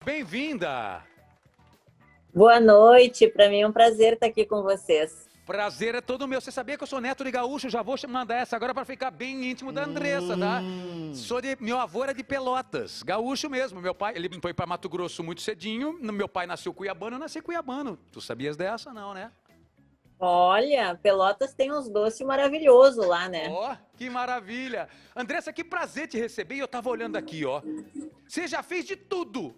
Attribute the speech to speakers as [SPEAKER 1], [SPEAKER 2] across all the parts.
[SPEAKER 1] Bem-vinda!
[SPEAKER 2] Boa noite, para mim é um prazer estar aqui com vocês.
[SPEAKER 1] Prazer é todo meu. Você sabia que eu sou neto de gaúcho? Já vou mandar essa agora para ficar bem íntimo da Andressa, tá? Meu avô era de Pelotas, gaúcho mesmo. Meu pai, ele foi para Mato Grosso muito cedinho. Meu pai nasceu cuiabano, eu nasci cuiabano. Tu sabias dessa, não, né?
[SPEAKER 2] Olha, Pelotas tem uns doces maravilhosos lá, né?
[SPEAKER 1] Ó, que maravilha! Andressa, que prazer te receber. E eu tava olhando aqui, ó. Você já fez de tudo.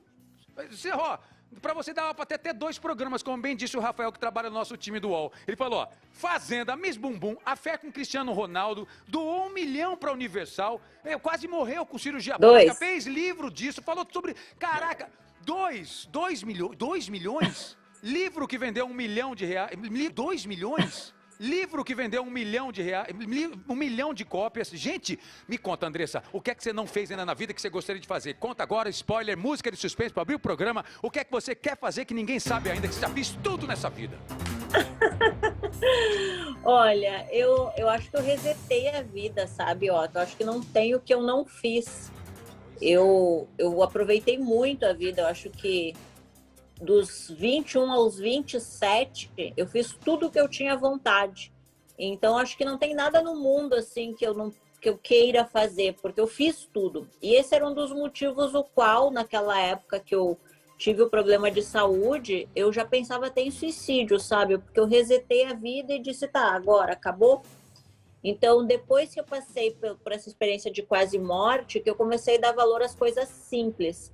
[SPEAKER 1] Ó, pra você dar pra ter até 2 programas, como bem disse o Rafael, que trabalha no nosso time do UOL. Ele falou, ó, Fazenda, Miss Bumbum, A Fé com Cristiano Ronaldo, doou 1 milhão pra Universal, quase morreu com cirurgia plástica,
[SPEAKER 2] 2.
[SPEAKER 1] fez livro disso, falou sobre... Caraca, 2 milhões? 2 milhões? Livro que vendeu 1 milhão de reais... 2 milhões? Livro que vendeu 1 milhão de reais, 1 milhão de cópias. Gente, me conta, Andressa, o que é que você não fez ainda na vida que você gostaria de fazer? Conta agora, spoiler, música de suspense para abrir o programa. O que é que você quer fazer que ninguém sabe ainda, que você já fez tudo nessa vida?
[SPEAKER 2] Olha, eu acho que eu resetei a vida, sabe, Otto? Eu acho que não tem o que eu não fiz. Eu aproveitei muito a vida, eu acho que dos 21 aos 27, eu fiz tudo o que eu tinha vontade. Então, acho que não tem nada no mundo assim que eu queira fazer, porque eu fiz tudo. E esse era um dos motivos o qual, naquela época que eu tive o problema de saúde, eu já pensava até em suicídio, sabe? Porque eu resetei a vida e disse, tá, agora acabou. Então, depois que eu passei por essa experiência de quase morte, que eu comecei a dar valor às coisas simples.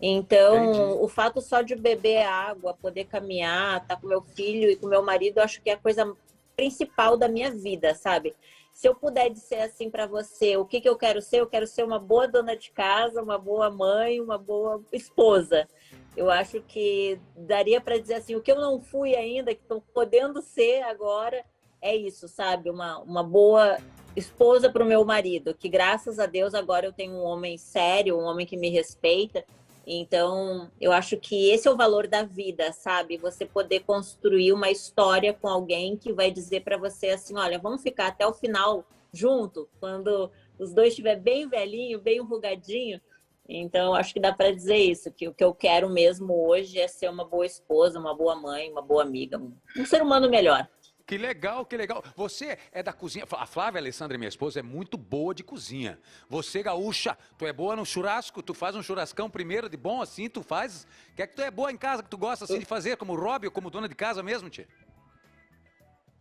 [SPEAKER 2] Então,
[SPEAKER 1] Entendi.
[SPEAKER 2] o fato só de beber água, poder caminhar, estar com meu filho e com meu marido, eu acho que é a coisa principal da minha vida, sabe? Se eu puder dizer assim para você, o que que eu quero ser? Eu quero ser uma boa dona de casa, uma boa mãe, uma boa esposa. Eu acho que daria para dizer assim, o que eu não fui ainda, que estou podendo ser agora, é isso, sabe? Uma boa esposa para o meu marido, que graças a Deus agora eu tenho um homem sério, um homem que me respeita. Então, eu acho que esse é o valor da vida, sabe? Você poder construir uma história com alguém que vai dizer para você assim, olha, vamos ficar até o final junto, quando os dois estiver bem velhinho, bem enrugadinho. Então, acho que dá para dizer isso, que o que eu quero mesmo hoje é ser uma boa esposa, uma boa mãe, uma boa amiga, um ser humano melhor.
[SPEAKER 1] Que legal, que legal. Você é da cozinha. A Flávia Alessandra, minha esposa, é muito boa de cozinha. Você, gaúcha, tu é boa no churrasco? Tu faz um churrascão primeiro de bom assim, tu faz? O que é que tu é boa em casa, que tu gosta assim de fazer, como Robbie ou como dona de casa mesmo, tia?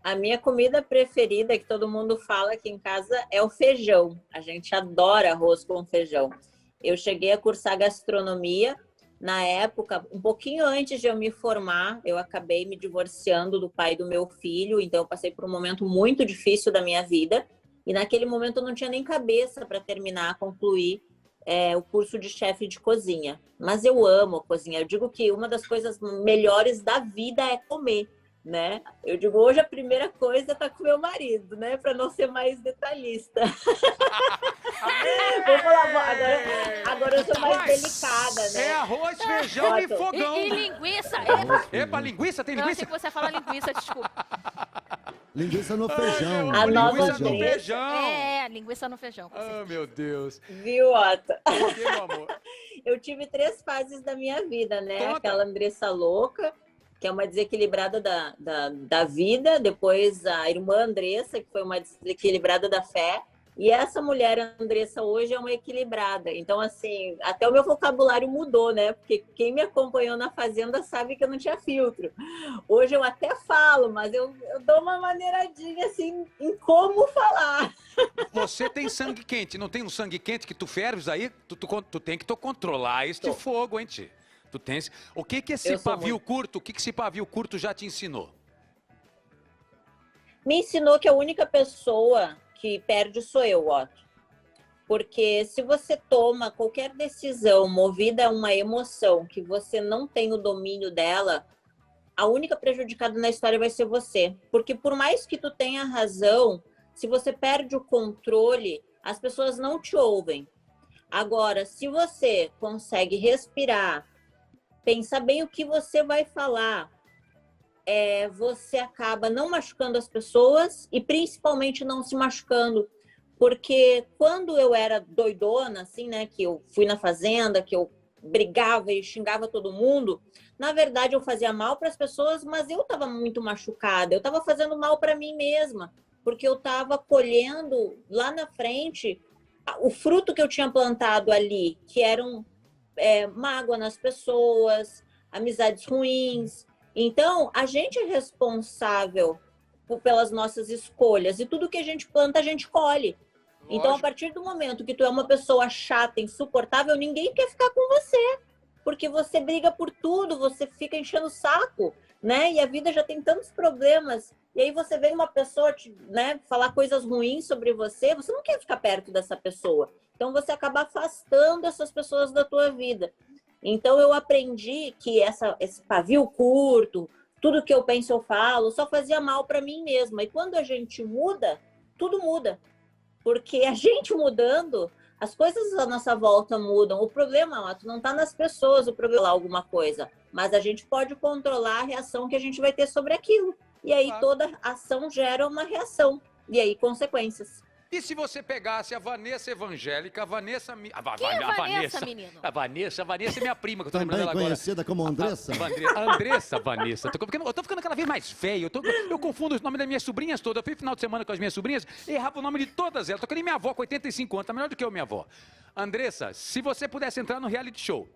[SPEAKER 2] A minha comida preferida, que todo mundo fala aqui em casa, é o feijão. A gente adora arroz com feijão. Eu cheguei a cursar gastronomia. Na época, um pouquinho antes de eu me formar, eu acabei me divorciando do pai do meu filho, então eu passei por um momento muito difícil da minha vida. E naquele momento eu não tinha nem cabeça para terminar, concluir o curso de chefe de cozinha. Mas eu amo cozinhar. Eu digo que uma das coisas melhores da vida é comer, né? Eu digo, hoje a primeira coisa tá com meu marido, né? Para não ser mais detalhista. Vou falar, agora eu sou mais delicada,
[SPEAKER 1] É
[SPEAKER 2] né?
[SPEAKER 1] arroz, feijão e fogão.
[SPEAKER 3] E linguiça.
[SPEAKER 1] Epa, linguiça? Tem
[SPEAKER 3] Eu achei
[SPEAKER 1] linguiça?
[SPEAKER 3] que você ia falar linguiça, desculpa.
[SPEAKER 4] Linguiça no feijão.
[SPEAKER 2] A nova
[SPEAKER 1] Linguiça no
[SPEAKER 2] Andressa.
[SPEAKER 1] feijão.
[SPEAKER 3] Linguiça no feijão. Com certeza.
[SPEAKER 1] Ah, meu Deus.
[SPEAKER 2] Viu, Otto?
[SPEAKER 1] Que, meu amor?
[SPEAKER 2] Eu tive 3 fases da minha vida, né?
[SPEAKER 1] Conta.
[SPEAKER 2] Aquela Andressa louca, que é uma desequilibrada da vida, depois a irmã Andressa, que foi uma desequilibrada da fé, e essa mulher Andressa hoje é uma equilibrada. Então, assim, até o meu vocabulário mudou, né? Porque quem me acompanhou na Fazenda sabe que eu não tinha filtro. Hoje eu até falo, mas eu dou uma maneiradinha, assim, em como falar.
[SPEAKER 1] Você tem sangue quente, não tem um sangue quente que tu ferves aí? Tu tem que controlar este fogo, hein, tio? Tu tens... O que que esse pavio curto, o que que esse pavio curto já te ensinou?
[SPEAKER 2] Me ensinou que a única pessoa que perde sou eu, Otto. Porque se você toma qualquer decisão movida a uma emoção que você não tem o domínio dela, a única prejudicada na história vai ser você. Porque por mais que tu tenha razão, se você perde o controle, as pessoas não te ouvem. Agora, se você consegue respirar, pensar bem o que você vai falar, você acaba não machucando as pessoas e principalmente não se machucando. Porque quando eu era doidona, assim, né, que eu fui na fazenda, que eu brigava e xingava todo mundo, na verdade eu fazia mal para as pessoas, mas eu estava muito machucada, eu estava fazendo mal para mim mesma, porque eu estava colhendo lá na frente o fruto que eu tinha plantado ali, que eram mágoa nas pessoas, amizades ruins. Então, a gente é responsável pelas nossas escolhas e tudo que a gente planta, a gente colhe. Então, a partir do momento que tu é uma pessoa chata, insuportável, ninguém quer ficar com você, porque você briga por tudo, você fica enchendo o saco, né? E a vida já tem tantos problemas. E aí você vê uma pessoa, né, falar coisas ruins sobre você, você não quer ficar perto dessa pessoa. Então, você acaba afastando essas pessoas da tua vida. Então, eu aprendi que esse pavio curto, tudo que eu penso, eu falo, só fazia mal para mim mesma. E quando a gente muda, tudo muda. Porque a gente mudando, as coisas à nossa volta mudam. O problema, Otto, não está nas pessoas, o problema é alguma coisa. Mas a gente pode controlar a reação que a gente vai ter sobre aquilo. E aí toda ação gera uma reação. E aí consequências.
[SPEAKER 1] E se você pegasse a Vanessa evangélica, a Vanessa...
[SPEAKER 3] Quem é a Vanessa, menino?
[SPEAKER 1] A Vanessa é minha prima, que eu tô lembrando
[SPEAKER 4] Também
[SPEAKER 1] ela agora.
[SPEAKER 4] conhecida como Andressa?
[SPEAKER 1] Andressa Vanessa. Eu tô ficando cada vez mais velho. Eu confundo os nomes das minhas sobrinhas todas. Eu fui final de semana com as minhas sobrinhas e errava o nome de todas elas. Tô querendo minha avó com 85 anos, tá melhor do que eu, minha avó. Andressa, se você pudesse entrar no reality show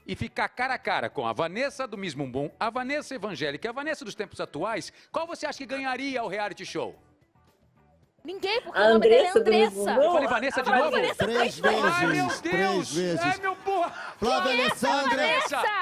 [SPEAKER 1] e ficar cara a cara com a Vanessa do Miss Bumbum, a Vanessa evangélica e a Vanessa dos tempos atuais, qual você acha que ganharia o reality show?
[SPEAKER 3] Ninguém, porque o nome dele é Andressa.
[SPEAKER 1] Eu falei Vanessa de novo?
[SPEAKER 4] Três vezes.
[SPEAKER 1] Ai, meu Deus!
[SPEAKER 4] Três vezes.
[SPEAKER 1] Ai, meu porra!
[SPEAKER 4] Flávia Alessandra.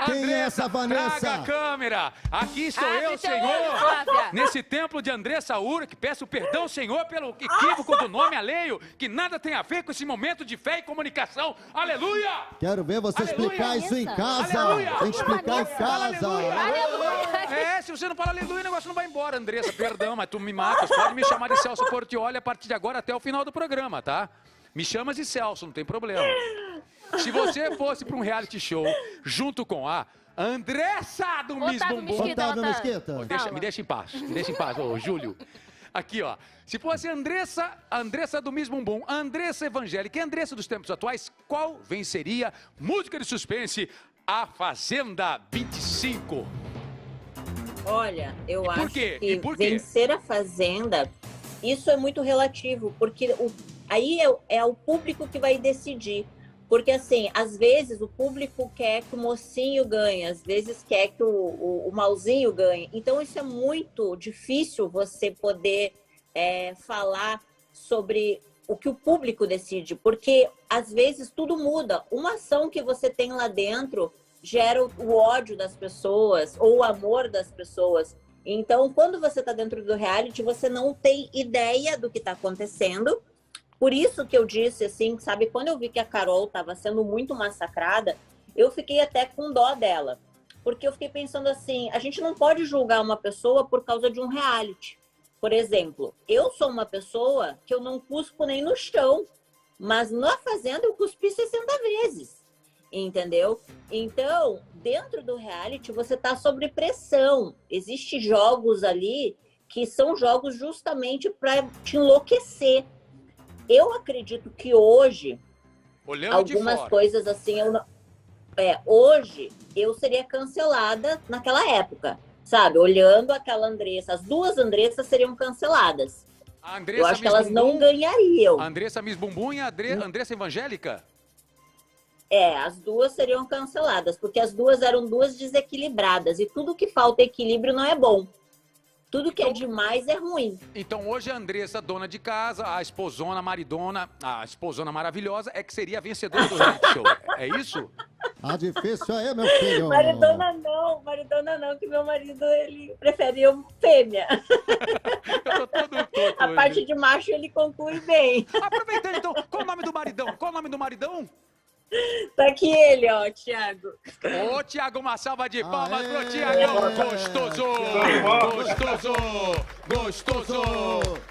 [SPEAKER 4] Quem é essa Vanessa?
[SPEAKER 1] Traga a câmera! Aqui estou
[SPEAKER 3] Abre
[SPEAKER 1] eu,
[SPEAKER 3] teu
[SPEAKER 1] Senhor!
[SPEAKER 3] olho, Flávia.
[SPEAKER 1] Nesse templo de Andressa Ura, que peço perdão, Senhor, pelo equívoco do nome alheio, que nada tem a ver com esse momento de fé e comunicação. Aleluia!
[SPEAKER 4] Quero ver você
[SPEAKER 1] Aleluia.
[SPEAKER 4] explicar isso em casa.
[SPEAKER 1] Aleluia.
[SPEAKER 4] Tem que explicar em casa.
[SPEAKER 3] Aleluia.
[SPEAKER 1] Se você não falar aleluia, o negócio não vai embora, Andressa. Perdão, mas tu me matas. Pode me chamar de Celso Portiolli a partir de agora até o final do programa, tá? Me chamas de Celso, não tem problema. Se você fosse para um reality show junto com a Andressa do Miss Bumbum...
[SPEAKER 4] Otávio Mesquita.
[SPEAKER 1] Me deixa em paz, ô Júlio. Aqui, ó. Se fosse Andressa do Miss Bumbum, Andressa evangélica e Andressa dos tempos atuais, qual venceria? Música de suspense, A Fazenda 25.
[SPEAKER 2] Olha, eu acho que
[SPEAKER 1] por quê?
[SPEAKER 2] vencer a Fazenda, isso é muito relativo, porque aí é o público que vai decidir. Porque, assim, às vezes o público quer que o mocinho ganhe, às vezes quer que o malzinho ganhe. Então, isso é muito difícil você poder falar sobre o que o público decide, porque, às vezes, tudo muda. Uma ação que você tem lá dentro gera o ódio das pessoas ou o amor das pessoas. Então, quando você está dentro do reality, você não tem ideia do que está acontecendo. Por isso que eu disse, assim, sabe, quando eu vi que a Carol estava sendo muito massacrada, eu fiquei até com dó dela. Porque eu fiquei pensando assim, a gente não pode julgar uma pessoa por causa de um reality. Por exemplo, eu sou uma pessoa que eu não cuspo nem no chão, mas na Fazenda eu cuspi 60 vezes. Entendeu? Então, dentro do reality, você está sob pressão. Existem jogos ali que são jogos justamente para te enlouquecer. Eu acredito que hoje, algumas coisas assim, hoje eu seria cancelada naquela época, sabe? Olhando aquela Andressa, as duas Andressas seriam canceladas. Eu acho que elas não ganhariam.
[SPEAKER 1] A Andressa Miss Bumbum e a Andressa evangélica?
[SPEAKER 2] As duas seriam canceladas, porque as duas eram duas desequilibradas. E tudo que falta equilíbrio não é bom. Tudo que é demais é ruim.
[SPEAKER 1] Então hoje a Andressa, dona de casa, a esposona maridona, a esposona maravilhosa, é que seria a vencedora do reality show. É isso?
[SPEAKER 4] Difícil aí, meu filho.
[SPEAKER 2] Maridona não, que meu marido, ele prefere eu fêmea.
[SPEAKER 1] Eu tô todo torto
[SPEAKER 2] A parte de macho ele conclui bem.
[SPEAKER 1] Aproveitando então, qual o nome do maridão?
[SPEAKER 2] Tá aqui ele, ó, Thiago.
[SPEAKER 1] Ô, Thiago, uma salva de palmas pro Thiagão. Gostoso.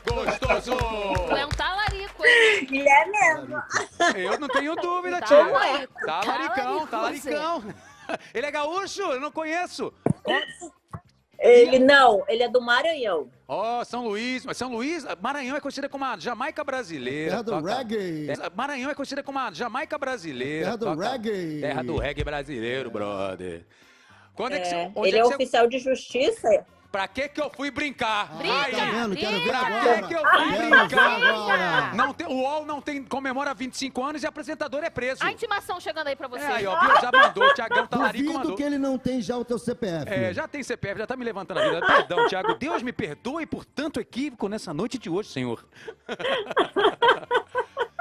[SPEAKER 3] Tu é um talarico, hein?
[SPEAKER 2] Ele é mesmo.
[SPEAKER 1] Eu não tenho dúvida, tia.
[SPEAKER 3] Talaricão.
[SPEAKER 1] Talaricão. Ele é gaúcho? Eu não conheço.
[SPEAKER 2] Ele é do Maranhão.
[SPEAKER 1] Ó, São Luís. Mas São Luís, Maranhão é conhecida como a Jamaica brasileira.
[SPEAKER 4] Terra do reggae.
[SPEAKER 1] Maranhão é conhecida como a Jamaica brasileira.
[SPEAKER 4] Terra do reggae.
[SPEAKER 1] Terra do reggae brasileiro, brother. Quando é que você, onde
[SPEAKER 2] Ele
[SPEAKER 1] é
[SPEAKER 2] é
[SPEAKER 1] que você...
[SPEAKER 2] oficial de justiça.
[SPEAKER 1] Pra que eu fui brincar?
[SPEAKER 3] Brinca,
[SPEAKER 4] Tá vendo? Quero ver
[SPEAKER 1] Pra
[SPEAKER 4] agora.
[SPEAKER 1] que eu fui
[SPEAKER 4] Quero ver
[SPEAKER 1] brincar?
[SPEAKER 4] agora.
[SPEAKER 1] Não tem, o UOL não tem, comemora 25 anos e apresentador é preso.
[SPEAKER 3] A intimação chegando aí pra você.
[SPEAKER 1] Aí, ó, viu? Já mandou, o Thiagão Talarico
[SPEAKER 4] Duvido
[SPEAKER 1] mandou.
[SPEAKER 4] que ele não tem já o teu CPF.
[SPEAKER 1] Já tem CPF, já tá me levantando a vida. Perdão, Thiago. Deus me perdoe por tanto equívoco nessa noite de hoje, Senhor.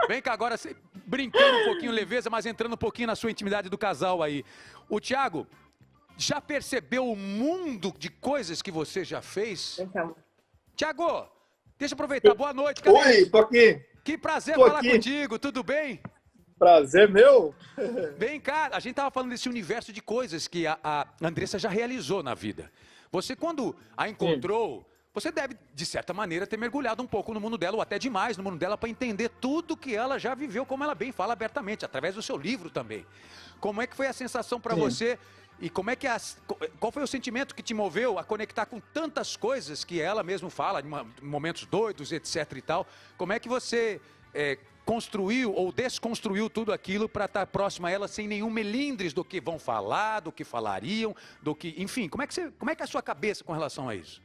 [SPEAKER 1] Vem cá agora, brincando um pouquinho leveza, mas entrando um pouquinho na sua intimidade do casal aí. O Thiago já percebeu o mundo de coisas que você já fez?
[SPEAKER 2] Então,
[SPEAKER 1] Thiago, deixa eu aproveitar. Boa noite. Cadê?
[SPEAKER 5] Oi, tô aqui.
[SPEAKER 1] Que prazer
[SPEAKER 5] Tô
[SPEAKER 1] falar
[SPEAKER 5] aqui.
[SPEAKER 1] contigo. Tudo bem?
[SPEAKER 5] Prazer meu.
[SPEAKER 1] Vem cá, a gente tava falando desse universo de coisas que a Andressa já realizou na vida. Você, quando a encontrou, você deve, de certa maneira, ter mergulhado um pouco no mundo dela, ou até demais no mundo dela, para entender tudo que ela já viveu, como ela bem fala abertamente, através do seu livro também. Como é que foi a sensação para você? E como é que qual foi o sentimento que te moveu a conectar com tantas coisas que ela mesmo fala, em momentos doidos, etc e tal? Como é que você construiu ou desconstruiu tudo aquilo para estar próximo a ela sem nenhum melindres do que vão falar, do que falariam, do que, enfim, como é que é a sua cabeça com relação a isso?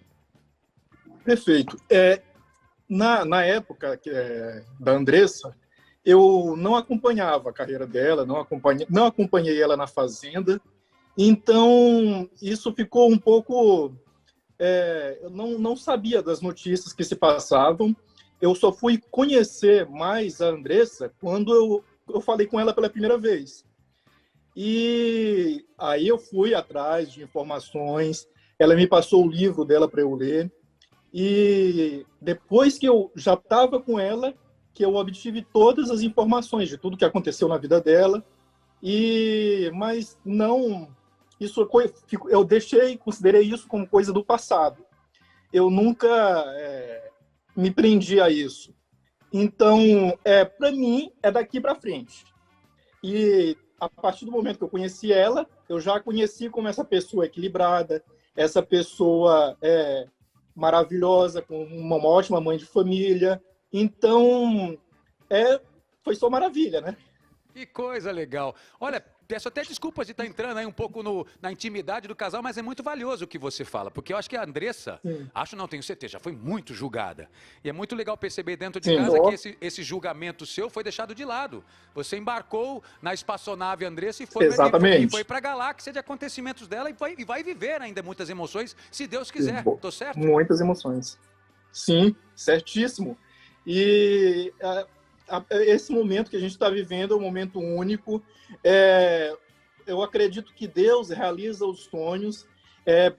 [SPEAKER 5] Perfeito. Na época da Andressa, eu não acompanhava a carreira dela, não acompanhei ela na Fazenda, então isso ficou um pouco... eu não sabia das notícias que se passavam, eu só fui conhecer mais a Andressa quando eu falei com ela pela primeira vez. E aí eu fui atrás de informações, ela me passou o livro dela para eu ler, e depois que eu já estava com ela, que eu obtive todas as informações de tudo que aconteceu na vida dela, mas não... eu considerei isso como coisa do passado. Eu nunca me prendi a isso. Então, para mim, é daqui para frente. E a partir do momento que eu conheci ela, eu já a conheci como essa pessoa equilibrada, essa pessoa maravilhosa, com uma ótima mãe de família. Então, foi só maravilha, né?
[SPEAKER 1] Que coisa legal. Olha, peço até desculpas de estar entrando aí um pouco na intimidade do casal, mas é muito valioso o que você fala, porque eu acho que a Andressa, tenho certeza, já foi muito julgada. E é muito legal perceber dentro de casa que esse julgamento seu foi deixado de lado. Você embarcou na espaçonave Andressa e foi para a galáxia de acontecimentos dela e vai viver ainda muitas emoções, se Deus quiser. Tô certo?
[SPEAKER 5] Muitas emoções. Sim, certíssimo. E... esse momento que a gente está vivendo é um momento único. Eu acredito que Deus realiza os sonhos,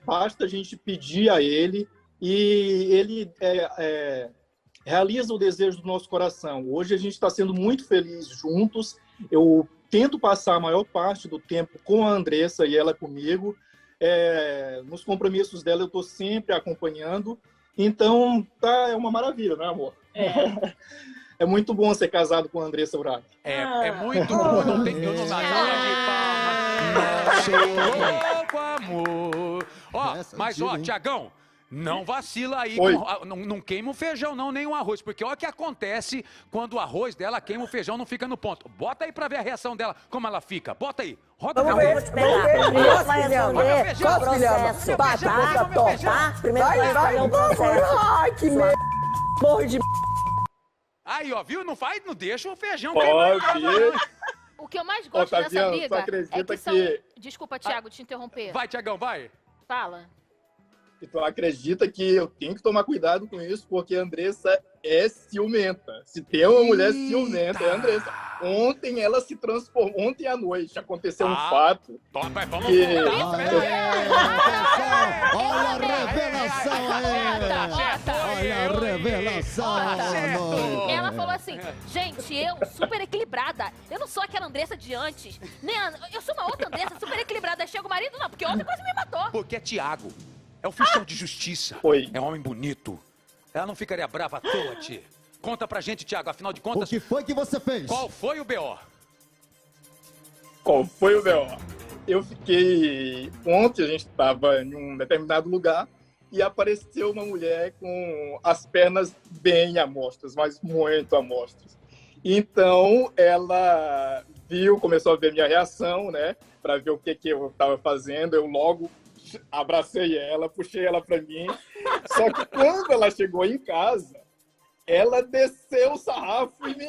[SPEAKER 5] basta a gente pedir a Ele, e Ele realiza o desejo do nosso coração. Hoje a gente está sendo muito feliz juntos. Eu tento passar a maior parte do tempo com a Andressa e ela comigo. Nos compromissos dela eu estou sempre acompanhando. Então, é uma maravilha, né, amor? É muito bom ser casado com a Andressa Urach.
[SPEAKER 1] É muito bom. Não tem eu não louco amor. Mas Tiagão, não vacila aí. Não queima o feijão, não, nem o arroz. Porque olha o que acontece quando o arroz dela queima o feijão, não fica no ponto. Bota aí pra ver a reação dela, como ela fica. Bota aí. Roda
[SPEAKER 6] Vamos ver. Primeiro vai responder qual processo. Tá? Primeiro vai fazer um processo. Ai, que merda. Morre de...
[SPEAKER 1] Aí, ó, viu? Não deixa o feijão queimar.
[SPEAKER 3] O que eu mais gosto dessa briga é que são... Desculpa, Thiago, te interromper.
[SPEAKER 1] Vai, Tiagão, vai.
[SPEAKER 3] Fala.
[SPEAKER 5] Então, acredita que eu tenho que tomar cuidado com isso, porque a Andressa é ciumenta. Se tem uma mulher ciumenta, é a Andressa. Ontem ela se transformou, ontem à noite aconteceu um fato.
[SPEAKER 1] Vamos
[SPEAKER 5] que...
[SPEAKER 4] Olha a revelação aí! Olha a revelação!
[SPEAKER 3] Ela falou assim, gente, eu super equilibrada. Eu não sou aquela Andressa de antes. Eu sou uma outra Andressa super equilibrada. Chega o marido, não, porque ontem quase me matou.
[SPEAKER 1] Porque é Tiago. É oficial de justiça. É um homem bonito. Ela não ficaria brava à toa, tia. Conta pra gente, Tiago, afinal de contas...
[SPEAKER 4] O que foi que você fez?
[SPEAKER 1] Qual foi o B.O.?
[SPEAKER 5] Qual foi o B.O.? eu fiquei... Ontem a gente estava em um determinado lugar e apareceu uma mulher com as pernas bem à mostras, mas muito à mostras. Então, ela viu, começou a ver minha reação, né? Para ver o que eu estava fazendo. Eu logo abracei ela, puxei ela para mim. Só que quando ela chegou em casa, ela desceu o sarrafo em mim,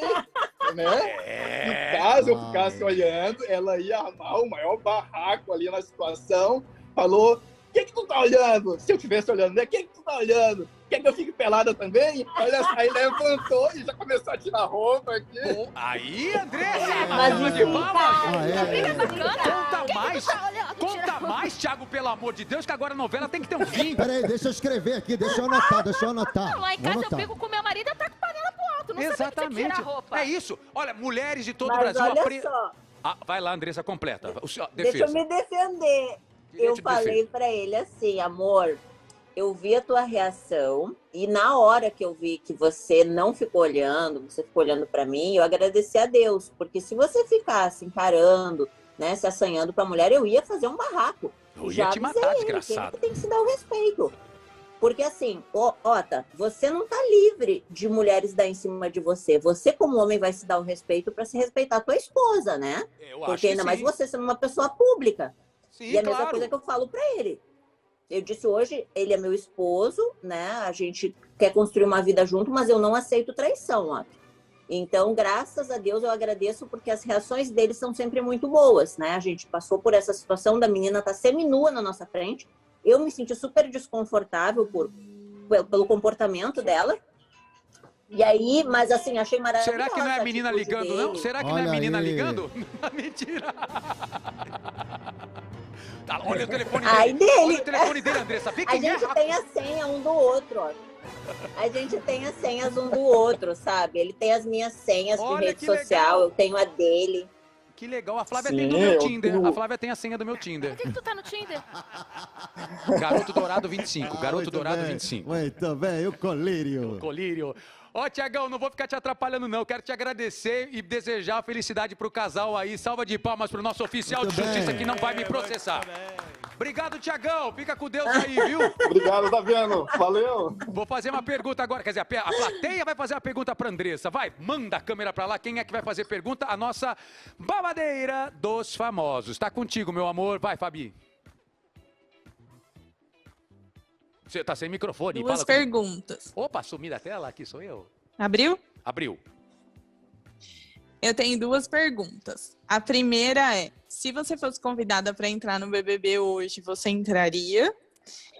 [SPEAKER 5] né? E caso eu ficasse olhando, ela ia armar o maior barraco ali na situação. Falou, o que tu tá olhando? Se eu estivesse olhando, né? O que tu tá olhando? Quer que eu fique pelada também? Olha, aí levantou e já começou a tirar roupa aqui.
[SPEAKER 1] Aí, Andressa!
[SPEAKER 2] Mas
[SPEAKER 1] de palmas!
[SPEAKER 3] Conta
[SPEAKER 1] mais, Thiago, pelo amor de Deus, que agora a novela tem que ter um fim.
[SPEAKER 4] Peraí, deixa eu escrever aqui, deixa eu anotar.
[SPEAKER 3] Não, lá em casa eu fico com meu marido e taco panela pro alto. Não
[SPEAKER 1] Exatamente.
[SPEAKER 3] Sei tirar a roupa.
[SPEAKER 1] É isso. Olha, mulheres de todo o
[SPEAKER 2] Mas
[SPEAKER 1] Brasil...
[SPEAKER 2] olha só.
[SPEAKER 1] Vai lá, Andressa, completa.
[SPEAKER 2] Deixa eu me defender. Eu falei pra ele assim, amor, eu vi a tua reação e na hora que eu vi que você não ficou olhando, você ficou olhando pra mim, eu agradeci a Deus, porque se você ficasse encarando, né, se assanhando pra mulher, eu ia fazer um barraco.
[SPEAKER 1] Eu ia te matar, desgraçado.
[SPEAKER 2] Tem que se dar o respeito. Porque assim, Ota, você não tá livre de mulheres dar em cima de você. Você, como homem, vai se dar o respeito pra se respeitar a tua esposa, né? Porque ainda mais você sendo uma pessoa pública.
[SPEAKER 1] Sim,
[SPEAKER 2] e a mesma coisa que eu falo pra ele. Eu disse hoje, ele é meu esposo, né? A gente quer construir uma vida junto, mas eu não aceito traição, ó. Então, graças a Deus, eu agradeço porque as reações dele são sempre muito boas, né? A gente passou por essa situação da menina estar seminua na nossa frente. Eu me senti super desconfortável pelo comportamento dela. E aí, mas assim, achei maravilhoso.
[SPEAKER 1] Será que não é a menina ligando,
[SPEAKER 2] dele.
[SPEAKER 1] não? Será que
[SPEAKER 4] Olha
[SPEAKER 1] não é a menina
[SPEAKER 4] aí.
[SPEAKER 1] ligando? Mentira! Tá, olha o telefone
[SPEAKER 2] Ai,
[SPEAKER 1] dele.
[SPEAKER 2] dele.
[SPEAKER 1] Olha o telefone dele, Andressa. Vê
[SPEAKER 2] A
[SPEAKER 1] quem é
[SPEAKER 2] gente
[SPEAKER 1] rápido.
[SPEAKER 2] tem a senha um do outro, ó. A gente tem as senhas um do outro, sabe? Ele tem as minhas senhas
[SPEAKER 1] Olha
[SPEAKER 2] de rede
[SPEAKER 1] que
[SPEAKER 2] social,
[SPEAKER 1] legal.
[SPEAKER 2] eu tenho a dele.
[SPEAKER 1] Que legal. A Flávia
[SPEAKER 5] Sim,
[SPEAKER 1] tem do meu
[SPEAKER 5] eu
[SPEAKER 1] Tinder.
[SPEAKER 5] tenho-
[SPEAKER 1] A Flávia tem a senha do meu Tinder.
[SPEAKER 3] Por que tu tá no Tinder?
[SPEAKER 1] Garoto Dourado 25. Garoto
[SPEAKER 4] Muito
[SPEAKER 1] Dourado
[SPEAKER 4] bem,
[SPEAKER 1] 25.
[SPEAKER 4] Muito bem, o colírio.
[SPEAKER 1] Colírio. Ó, Tiagão, não vou ficar te atrapalhando, não. Quero te agradecer e desejar felicidade pro casal aí. Salva de palmas pro nosso oficial
[SPEAKER 4] Muito
[SPEAKER 1] de justiça
[SPEAKER 4] bem.
[SPEAKER 1] que não vai me processar. Obrigado, Tiagão. Fica com Deus aí, viu?
[SPEAKER 5] Obrigado, tá vendo? Valeu.
[SPEAKER 1] Vou fazer uma pergunta agora. Quer dizer, a plateia vai fazer uma pergunta pra Andressa. Vai, manda a câmera pra lá. Quem é que vai fazer pergunta? A nossa babadeira dos famosos. Tá contigo, meu amor. Vai, Fabi. Você tá sem microfone.
[SPEAKER 7] Duas
[SPEAKER 1] fala comigo.
[SPEAKER 7] perguntas.
[SPEAKER 1] Opa, sumi da tela. Aqui sou eu.
[SPEAKER 7] Abriu?
[SPEAKER 1] Abriu.
[SPEAKER 7] Eu tenho duas perguntas. A primeira é, se você fosse convidada para entrar no BBB hoje, você entraria?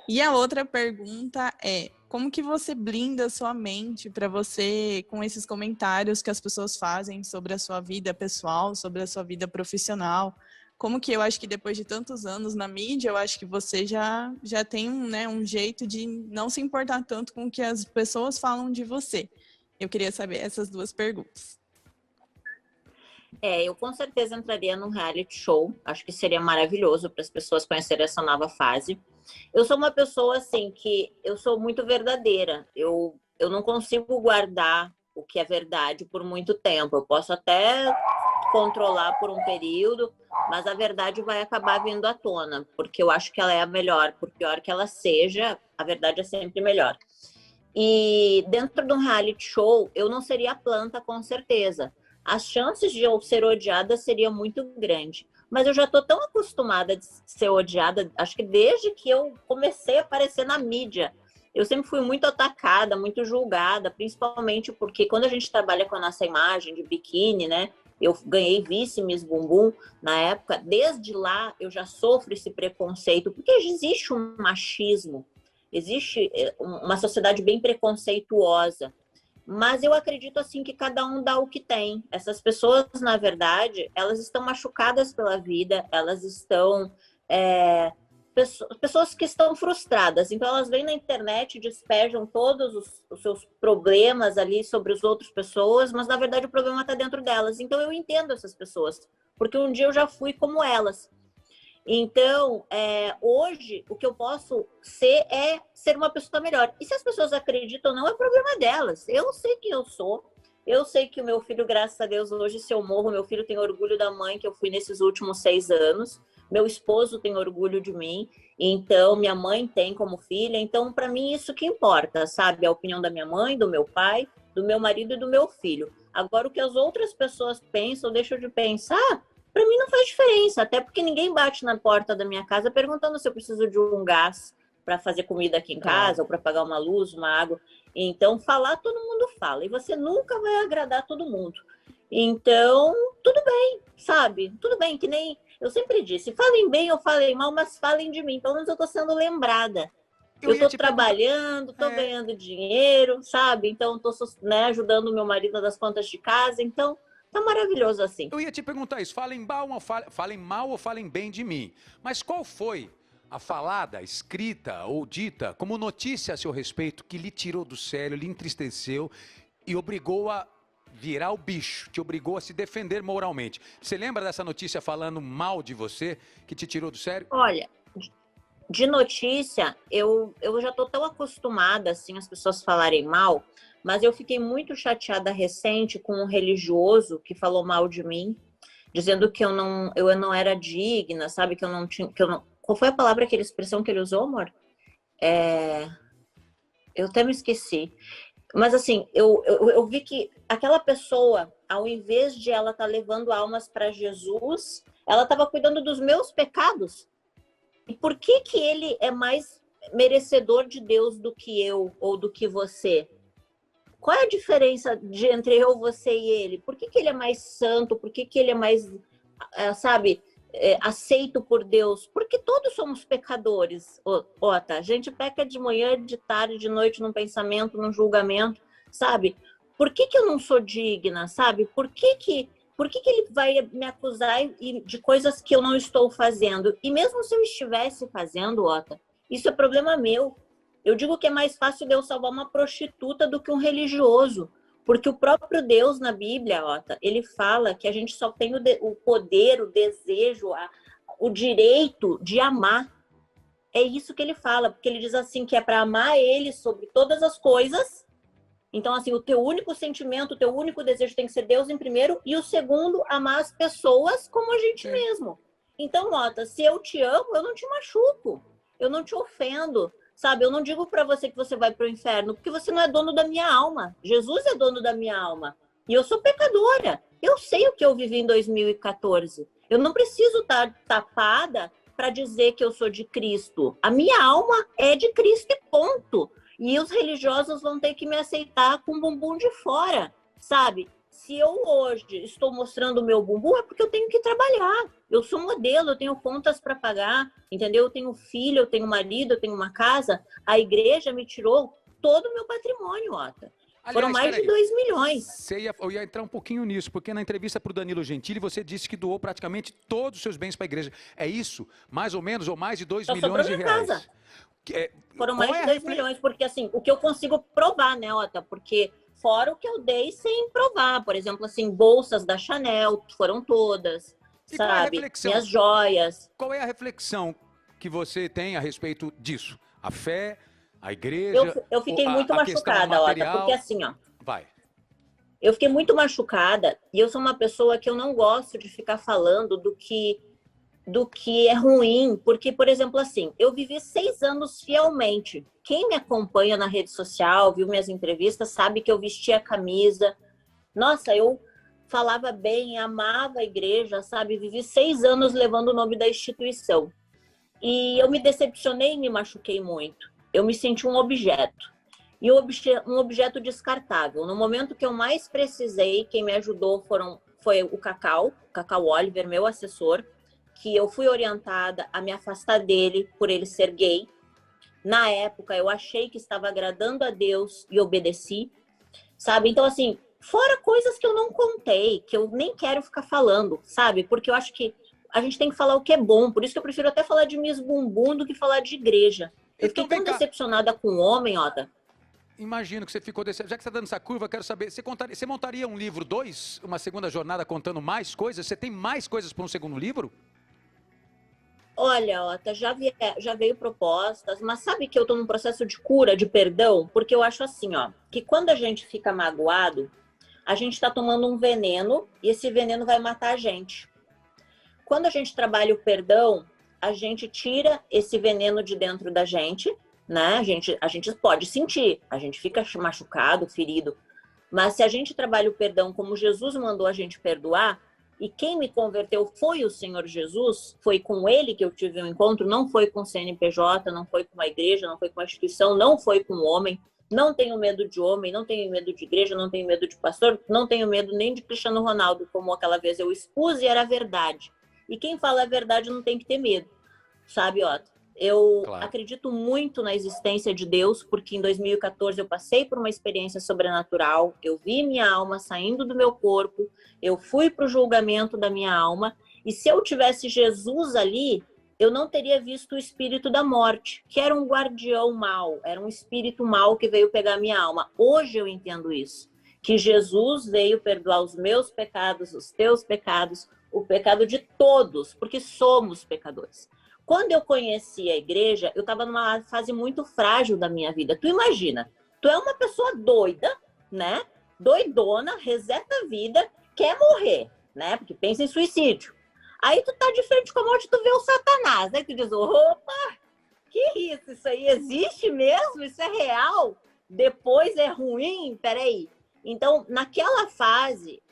[SPEAKER 7] E a outra pergunta é, como que você blinda a sua mente para você, com esses comentários que as pessoas fazem sobre a sua vida pessoal, sobre a sua vida profissional? Como que eu acho que depois de tantos anos na mídia, eu acho que você já tem um jeito de não se importar tanto com o que as pessoas falam de você. Eu queria saber essas duas perguntas.
[SPEAKER 2] Eu com certeza entraria num reality show. Acho que seria maravilhoso para as pessoas conhecerem essa nova fase. Eu sou uma pessoa, assim, que eu sou muito verdadeira. Eu não consigo guardar o que é verdade por muito tempo. Eu posso até controlar por um período, mas a verdade vai acabar vindo à tona, porque eu acho que ela é a melhor. Por pior que ela seja, a verdade é sempre melhor. E dentro de um reality show, eu não seria a planta, com certeza. As chances de eu ser odiada seria muito grande. Mas eu já estou tão acostumada de ser odiada, acho que desde que eu comecei a aparecer na mídia. Eu sempre fui muito atacada, muito julgada, principalmente porque quando a gente trabalha com a nossa imagem de biquíni, né? Eu ganhei vice Miss Bumbum na época. Desde lá eu já sofro esse preconceito, porque existe um machismo, existe uma sociedade bem preconceituosa. Mas eu acredito, assim, que cada um dá o que tem. Essas pessoas, na verdade, elas estão machucadas pela vida, elas estão... pessoas que estão frustradas. Então, elas vêm na internet e despejam todos os seus problemas ali sobre as outras pessoas, mas, na verdade, o problema está dentro delas. Então, eu entendo essas pessoas, porque um dia eu já fui como elas. Então, hoje, o que eu posso ser é ser uma pessoa melhor. E se as pessoas acreditam ou não, é problema delas. Eu sei quem eu sou. Eu sei que o meu filho, graças a Deus, hoje, se eu morro, meu filho tem orgulho da mãe que eu fui nesses últimos 6 anos. meu esposo tem orgulho de mim, então minha mãe tem como filha, então para mim isso que importa, sabe? A opinião da minha mãe, do meu pai, do meu marido e do meu filho. Agora o que as outras pessoas pensam, deixam de pensar, para mim não faz diferença, até porque ninguém bate na porta da minha casa perguntando se eu preciso de um gás para fazer comida aqui em casa, ou para pagar uma luz, uma água. Então, falar todo mundo fala, e você nunca vai agradar todo mundo. Então, tudo bem, sabe? Tudo bem, que nem eu sempre disse, falem bem ou falem mal, mas falem de mim, pelo menos eu tô sendo lembrada. Eu tô trabalhando, tô ganhando dinheiro, sabe? Então, tô ajudando o meu marido das contas de casa, então tá maravilhoso assim.
[SPEAKER 1] Eu ia te perguntar isso, falem mal ou falem bem de mim. Mas qual foi a falada, escrita ou dita como notícia a seu respeito que lhe tirou do sério, lhe entristeceu e obrigou a virar o bicho, te obrigou a se defender moralmente? Você lembra dessa notícia falando mal de você que te tirou do sério?
[SPEAKER 2] Olha, de notícia, eu já tô tão acostumada assim as pessoas falarem mal, mas eu fiquei muito chateada recente com um religioso que falou mal de mim, dizendo que eu não era digna, sabe? Que eu não tinha... Qual foi a palavra, aquela expressão que ele usou, amor? Eu até me esqueci. Mas assim, eu vi que aquela pessoa, ao invés de ela estar levando almas para Jesus, ela estava cuidando dos meus pecados. E por que que ele é mais merecedor de Deus do que eu ou do que você? Qual é a diferença entre eu, você e ele? Por que que ele é mais santo? Por que que ele é mais, sabe, aceito por Deus? Porque todos somos pecadores, Ota. A gente peca de manhã, de tarde, de noite, num pensamento, num julgamento, sabe? Por que que eu não sou digna, sabe? Por que que ele vai me acusar de coisas que eu não estou fazendo? E mesmo se eu estivesse fazendo, Ota, isso é problema meu. Eu digo que é mais fácil Deus salvar uma prostituta do que um religioso. Porque o próprio Deus na Bíblia, Ota, ele fala que a gente só tem o poder, o desejo, o direito de amar. É isso que ele fala, porque ele diz assim que é para amar ele sobre todas as coisas. Então, assim, o teu único sentimento, o teu único desejo tem que ser Deus em primeiro, e o segundo, amar as pessoas como a gente mesmo. Então, Ota, se eu te amo, eu não te machuco, eu não te ofendo. Sabe, eu não digo para você que você vai para o inferno, porque você não é dono da minha alma. Jesus é dono da minha alma. E eu sou pecadora. Eu sei o que eu vivi em 2014. Eu não preciso estar tapada para dizer que eu sou de Cristo. A minha alma é de Cristo e ponto. E os religiosos vão ter que me aceitar com o bumbum de fora, sabe? Se eu hoje estou mostrando o meu bumbum, é porque eu tenho que trabalhar. Eu sou modelo, eu tenho contas para pagar, entendeu? Eu tenho filho, eu tenho marido, eu tenho uma casa. A igreja me tirou todo o meu patrimônio, Ota.
[SPEAKER 1] Aliás,
[SPEAKER 2] foram mais de 2 milhões.
[SPEAKER 1] Eu ia entrar um pouquinho nisso, porque na entrevista para o Danilo Gentili, você disse que doou praticamente todos os seus bens para a igreja. É isso? Mais ou menos, ou mais de 2 milhões de reais?
[SPEAKER 2] Casa. Foram mais de 2 milhões, porque assim, o que eu consigo provar, né, Ota? Porque... fora o que eu dei sem provar. Por exemplo, assim, bolsas da Chanel, foram todas,
[SPEAKER 1] e
[SPEAKER 2] sabe? Minhas joias.
[SPEAKER 1] Qual é a reflexão que você tem a respeito disso? A fé, a igreja...
[SPEAKER 2] Eu fiquei muito machucada, Ota, porque assim, ó...
[SPEAKER 1] Vai.
[SPEAKER 2] Eu fiquei muito machucada e eu sou uma pessoa que eu não gosto de ficar falando do que é ruim, porque, por exemplo, assim, eu vivi 6 anos fielmente. Quem me acompanha na rede social, viu minhas entrevistas, sabe que eu vestia a camisa. Nossa, eu falava bem, amava a igreja, sabe? Vivi 6 anos levando o nome da instituição. E eu me decepcionei e me machuquei muito. Eu me senti um objeto. E um objeto descartável. No momento que eu mais precisei, quem me ajudou foi o Cacau Oliver, meu assessor, que eu fui orientada a me afastar dele por ele ser gay. Na época, eu achei que estava agradando a Deus e obedeci, sabe? Então, assim, fora coisas que eu não contei, que eu nem quero ficar falando, sabe? Porque eu acho que a gente tem que falar o que é bom. Por isso que eu prefiro até falar de Miss Bumbum do que falar de igreja. Eu fiquei tão decepcionada com o homem, Ota.
[SPEAKER 1] Imagino que você ficou decepcionado. Já que você está dando essa curva, eu quero saber, você montaria um livro 2, uma segunda jornada contando mais coisas? Você tem mais coisas para um segundo livro?
[SPEAKER 2] Olha, Ota, já veio propostas, mas sabe que eu tô num processo de cura, de perdão? Porque eu acho assim, ó, que quando a gente fica magoado, a gente tá tomando um veneno e esse veneno vai matar a gente. quando a gente trabalha o perdão, a gente tira esse veneno de dentro da gente, né? A gente pode sentir, a gente fica machucado, ferido. Mas se a gente trabalha o perdão como Jesus mandou a gente perdoar, e quem me converteu foi o Senhor Jesus, foi com Ele que eu tive um encontro, não foi com o CNPJ, não foi com a igreja, não foi com a instituição, não foi com o homem. Não tenho medo de homem, não tenho medo de igreja, não tenho medo de pastor, não tenho medo nem de Cristiano Ronaldo, como aquela vez eu expus e era verdade. E quem fala a verdade não tem que ter medo, sabe, Otto? Eu acredito muito na existência de Deus, porque em 2014 eu passei por uma experiência sobrenatural, eu vi minha alma saindo do meu corpo, eu fui para o julgamento da minha alma, e se eu tivesse Jesus ali, eu não teria visto o espírito da morte, que era um guardião mau, era um espírito mau que veio pegar minha alma. Hoje eu entendo isso, que Jesus veio perdoar os meus pecados, os teus pecados, o pecado de todos, porque somos pecadores. Quando eu conheci a igreja, eu estava numa fase muito frágil da minha vida. Tu imagina, tu é uma pessoa doida, né? Doidona, reseta a vida, quer morrer, né? Porque pensa em suicídio. Aí tu tá de frente com a morte, tu vê o Satanás. Aí tu diz, opa, que isso aí existe mesmo? Isso é real? Depois é ruim? Peraí. Então, naquela fase,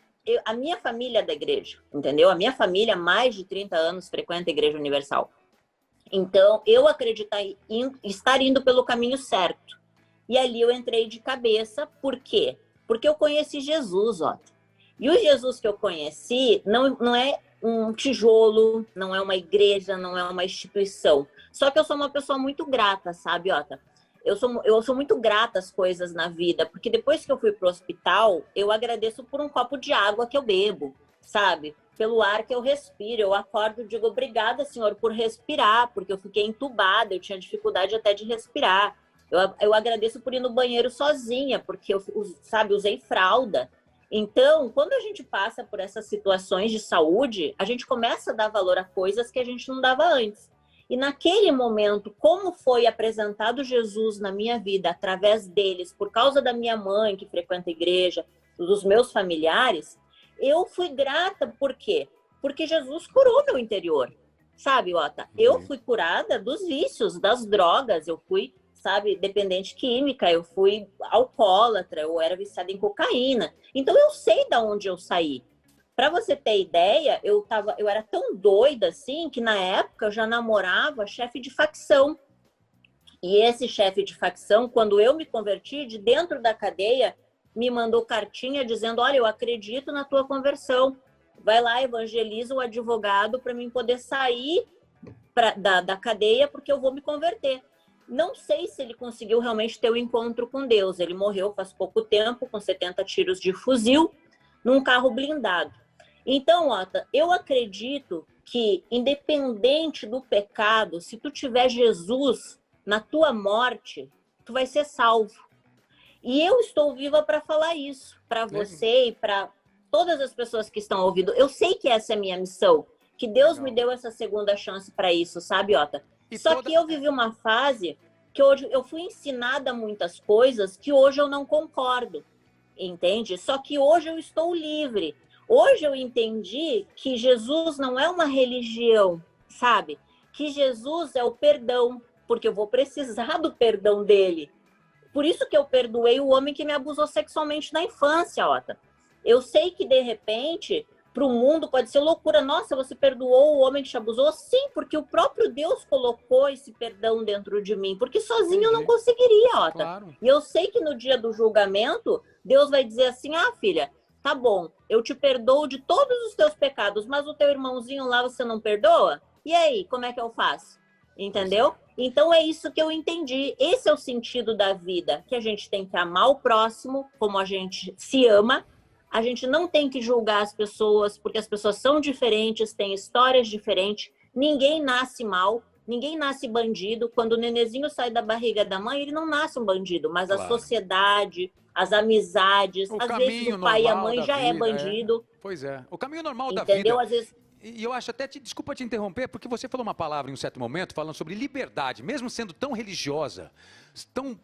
[SPEAKER 2] a minha família é da igreja, entendeu? A minha família, há mais de 30 anos, frequenta a Igreja Universal. Então, eu acredito em estar indo pelo caminho certo. E ali eu entrei de cabeça. Por quê? Porque eu conheci Jesus, ó. E o Jesus que eu conheci não é um tijolo, não é uma igreja, não é uma instituição. Só que eu sou uma pessoa muito grata, sabe, Ota? Eu sou muito grata às coisas na vida, porque depois que eu fui pro hospital, eu agradeço por um copo de água que eu bebo, sabe? Pelo ar que eu respiro. Eu acordo e digo, obrigada, Senhor, por respirar, porque eu fiquei entubada, eu tinha dificuldade até de respirar. Eu agradeço por ir no banheiro sozinha, porque eu, sabe, usei fralda. Então, quando a gente passa por essas situações de saúde, a gente começa a dar valor a coisas que a gente não dava antes. E naquele momento, como foi apresentado Jesus na minha vida, através deles, por causa da minha mãe, que frequenta a igreja, dos meus familiares, eu fui grata. Por quê? Porque Jesus curou meu interior, sabe, Ota? Eu fui curada dos vícios, das drogas, eu fui, sabe, dependente química, eu fui alcoólatra, eu era viciada em cocaína. Então, eu sei de onde eu saí. Para você ter ideia, eu era tão doida assim, que na época eu já namorava chefe de facção. E esse chefe de facção, quando eu me converti, de dentro da cadeia, me mandou cartinha dizendo, olha, eu acredito na tua conversão. Vai lá, evangeliza o advogado para mim poder sair da cadeia, porque eu vou me converter. Não sei se ele conseguiu realmente ter o encontro com Deus. Ele morreu faz pouco tempo, com 70 tiros de fuzil, num carro blindado. Então, Ota, eu acredito que, independente do pecado, se tu tiver Jesus na tua morte, tu vai ser salvo. E eu estou viva para falar isso, para você e para todas as pessoas que estão ouvindo. Eu sei que essa é a minha missão, que Deus me deu essa segunda chance para isso, sabe, Ota? Só que eu vivi uma fase que hoje eu fui ensinada muitas coisas que hoje eu não concordo, entende? Só que hoje eu estou livre. Hoje eu entendi que Jesus não é uma religião, sabe? Que Jesus é o perdão, porque eu vou precisar do perdão dele. Por isso que eu perdoei o homem que me abusou sexualmente na infância, Ota. Eu sei que, de repente, para o mundo pode ser loucura. Nossa, você perdoou o homem que te abusou? Sim, porque o próprio Deus colocou esse perdão dentro de mim, porque sozinho eu não conseguiria, Ota. Claro. E eu sei que no dia do julgamento, Deus vai dizer assim, ah, filha, tá bom, eu te perdoo de todos os teus pecados, mas o teu irmãozinho lá você não perdoa? E aí, como é que eu faço? Entendeu? Então é isso que eu entendi. Esse é o sentido da vida, que a gente tem que amar o próximo como a gente se ama. A gente não tem que julgar as pessoas, porque as pessoas são diferentes, têm histórias diferentes. Ninguém nasce mal, ninguém nasce bandido. Quando o nenenzinho sai da barriga da mãe, ele não nasce um bandido, mas claro, a sociedade, as amizades, às vezes o pai e a mãe já é bandido.
[SPEAKER 1] Pois é, o caminho normal da
[SPEAKER 2] vida.
[SPEAKER 1] Às vezes... E eu acho até, desculpa te interromper, porque você falou uma palavra em um certo momento, falando sobre liberdade, mesmo sendo tão religiosa, tão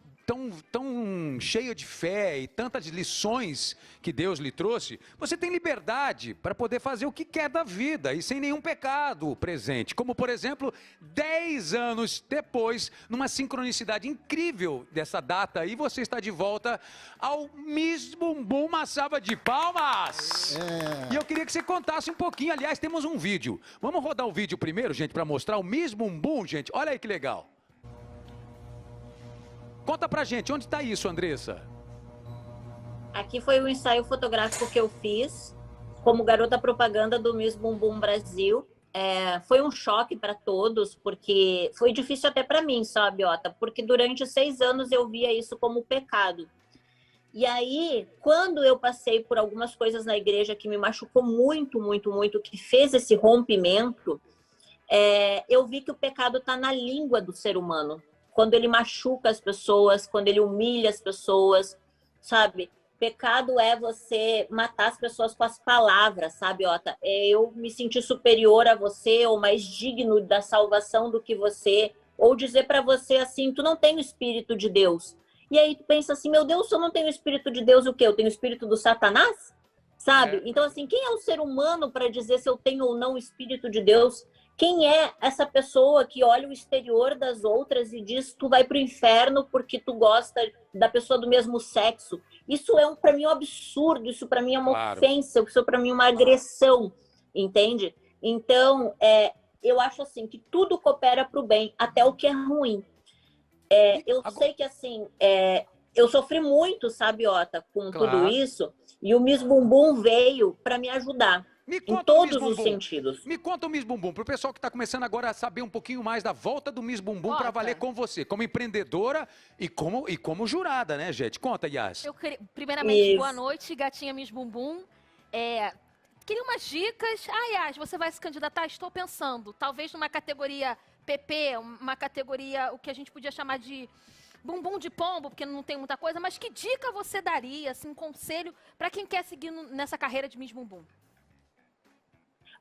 [SPEAKER 1] tão cheia de fé e tantas lições que Deus lhe trouxe, você tem liberdade para poder fazer o que quer da vida e sem nenhum pecado presente. Como, por exemplo, 10 anos depois, numa sincronicidade incrível dessa data aí, você está de volta ao Miss Bumbum, uma salva de palmas. E eu queria que você contasse um pouquinho, aliás, temos um vídeo. Vamos rodar o vídeo primeiro, gente, para mostrar o Miss Bumbum, gente. Olha aí que legal. Conta pra gente, onde está isso, Andressa?
[SPEAKER 2] Aqui foi o ensaio fotográfico que eu fiz como garota propaganda do Miss Bumbum Brasil. Foi um choque para todos, porque foi difícil até para mim, sabe, Ota? Porque durante 6 anos eu via isso como pecado. E aí, quando eu passei por algumas coisas na igreja que me machucou muito, muito, muito, que fez esse rompimento, eu vi que o pecado está na língua do ser humano. Quando ele machuca as pessoas, quando ele humilha as pessoas, sabe? Pecado é você matar as pessoas com as palavras, sabe, Ota? Eu me sentir superior a você ou mais digno da salvação do que você, ou dizer para você assim, tu não tem o Espírito de Deus. E aí tu pensa assim, meu Deus, se eu não tenho o Espírito de Deus, o quê? Eu tenho o Espírito do Satanás? Sabe? Então, assim, quem é o ser humano para dizer se eu tenho ou não o Espírito de Deus? Quem é essa pessoa que olha o exterior das outras e diz tu vai pro inferno porque tu gosta da pessoa do mesmo sexo? Isso é para mim um absurdo, isso para mim é uma ofensa, isso para mim é uma agressão, entende? Então, eu acho assim que tudo coopera pro bem, até o que é ruim. Eu sei que assim, eu sofri muito, sabe, Ota, com tudo isso, e o Miss Bumbum veio para me ajudar. Em todos os sentidos.
[SPEAKER 1] Me conta o Miss Bumbum, para o pessoal que está começando agora a saber um pouquinho mais da volta do Miss Bumbum para valer com você, como empreendedora e como jurada, né, gente? Conta, Yas.
[SPEAKER 3] Primeiramente, boa noite, gatinha Miss Bumbum. Queria umas dicas. Yas, você vai se candidatar? Estou pensando, talvez numa categoria PP, uma categoria, o que a gente podia chamar de bumbum de pombo, porque não tem muita coisa, mas que dica você daria, assim, um conselho para quem quer seguir nessa carreira de Miss Bumbum?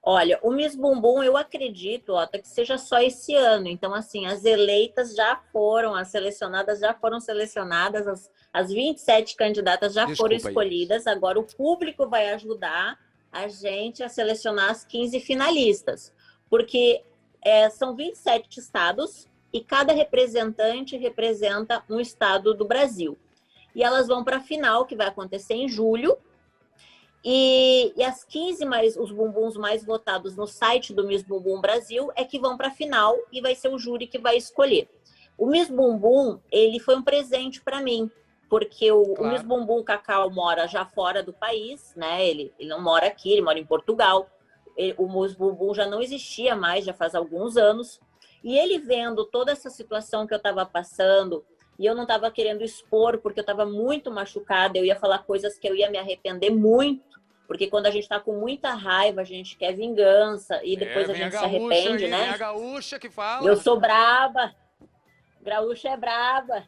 [SPEAKER 2] Olha, o Miss Bumbum, eu acredito, Ota, que seja só esse ano. Então, assim, as eleitas já foram, as selecionadas já foram selecionadas, as 27 candidatas já foram escolhidas. Agora, o público vai ajudar a gente a selecionar as 15 finalistas. Porque são 27 estados e cada representante representa um estado do Brasil. E elas vão para a final, que vai acontecer em julho. E as 15 os bumbuns mais votados no site do Miss Bumbum Brasil é que vão para a final e vai ser o júri que vai escolher. O Miss Bumbum, ele foi um presente para mim, porque o Miss Bumbum Cacau mora já fora do país, né? Ele não mora aqui, ele mora em Portugal. O Miss Bumbum já não existia mais, já faz alguns anos. E ele vendo toda essa situação que eu estava passando, e eu não estava querendo expor, porque eu estava muito machucada, eu ia falar coisas que eu ia me arrepender muito, porque quando a gente está com muita raiva, a gente quer vingança, e depois a gente se arrepende, né?
[SPEAKER 1] É a gaúcha que fala.
[SPEAKER 2] Eu sou braba, gaúcha é braba.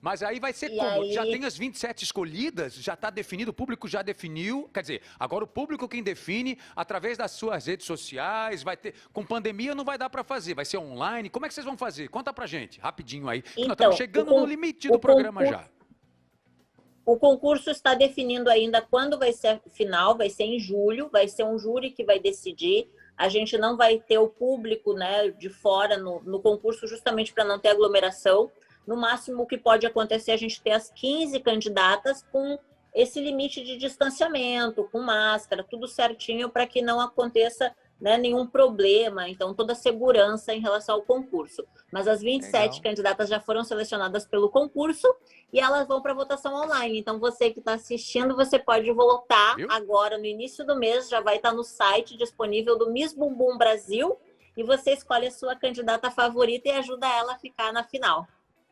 [SPEAKER 1] Mas aí vai ser como? Aí... Já tem as 27 escolhidas? Já está definido? O público já definiu? Quer dizer, agora o público quem define, através das suas redes sociais, vai ter... Com pandemia não vai dar para fazer, vai ser online. Como é que vocês vão fazer? Conta pra gente, rapidinho aí.
[SPEAKER 2] Então,
[SPEAKER 1] nós estamos chegando no limite do programa já.
[SPEAKER 2] O concurso está definindo ainda quando vai ser final, vai ser em julho, vai ser um júri que vai decidir. A gente não vai ter o público, né, de fora no concurso, justamente para não ter aglomeração. No máximo, o que pode acontecer é a gente ter as 15 candidatas com esse limite de distanciamento, com máscara, tudo certinho para que não aconteça, né, nenhum problema. Então, toda a segurança em relação ao concurso. Mas as 27 candidatas já foram selecionadas pelo concurso e elas vão para votação online. Então, você que está assistindo, você pode votar agora, no início do mês, já vai estar no site disponível do Miss Bumbum Brasil e você escolhe a sua candidata favorita e ajuda ela a ficar na final.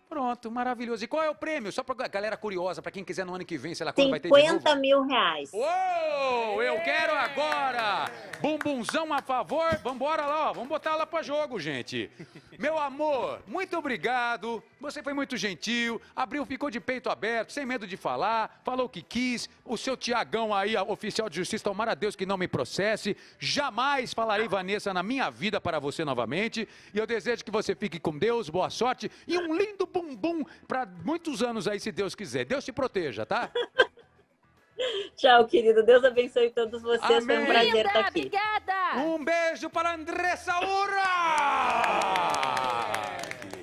[SPEAKER 1] Pronto, maravilhoso. E qual é o prêmio? Só pra galera curiosa, pra quem quiser no ano que vem, sei lá quando vai ter de novo.
[SPEAKER 2] 50 mil reais.
[SPEAKER 1] Uou, eu quero agora! Bumbunzão a favor. Vambora lá, ó. Vamos botar lá pra jogo, gente. Meu amor, muito obrigado. Você foi muito gentil. Abriu, ficou de peito aberto, sem medo de falar. Falou o que quis. O seu Tiagão aí, oficial de justiça, tomara a Deus que não me processe. Jamais falarei Vanessa na minha vida para você novamente. E eu desejo que você fique com Deus, boa sorte e um lindo bumbum pra muitos anos aí, se Deus quiser. Deus te proteja, tá?
[SPEAKER 2] Tchau, querido. Deus abençoe todos vocês.
[SPEAKER 1] Amém.
[SPEAKER 2] Foi um prazer estar aqui.
[SPEAKER 3] Obrigada!
[SPEAKER 1] Um beijo para Andressa Urra!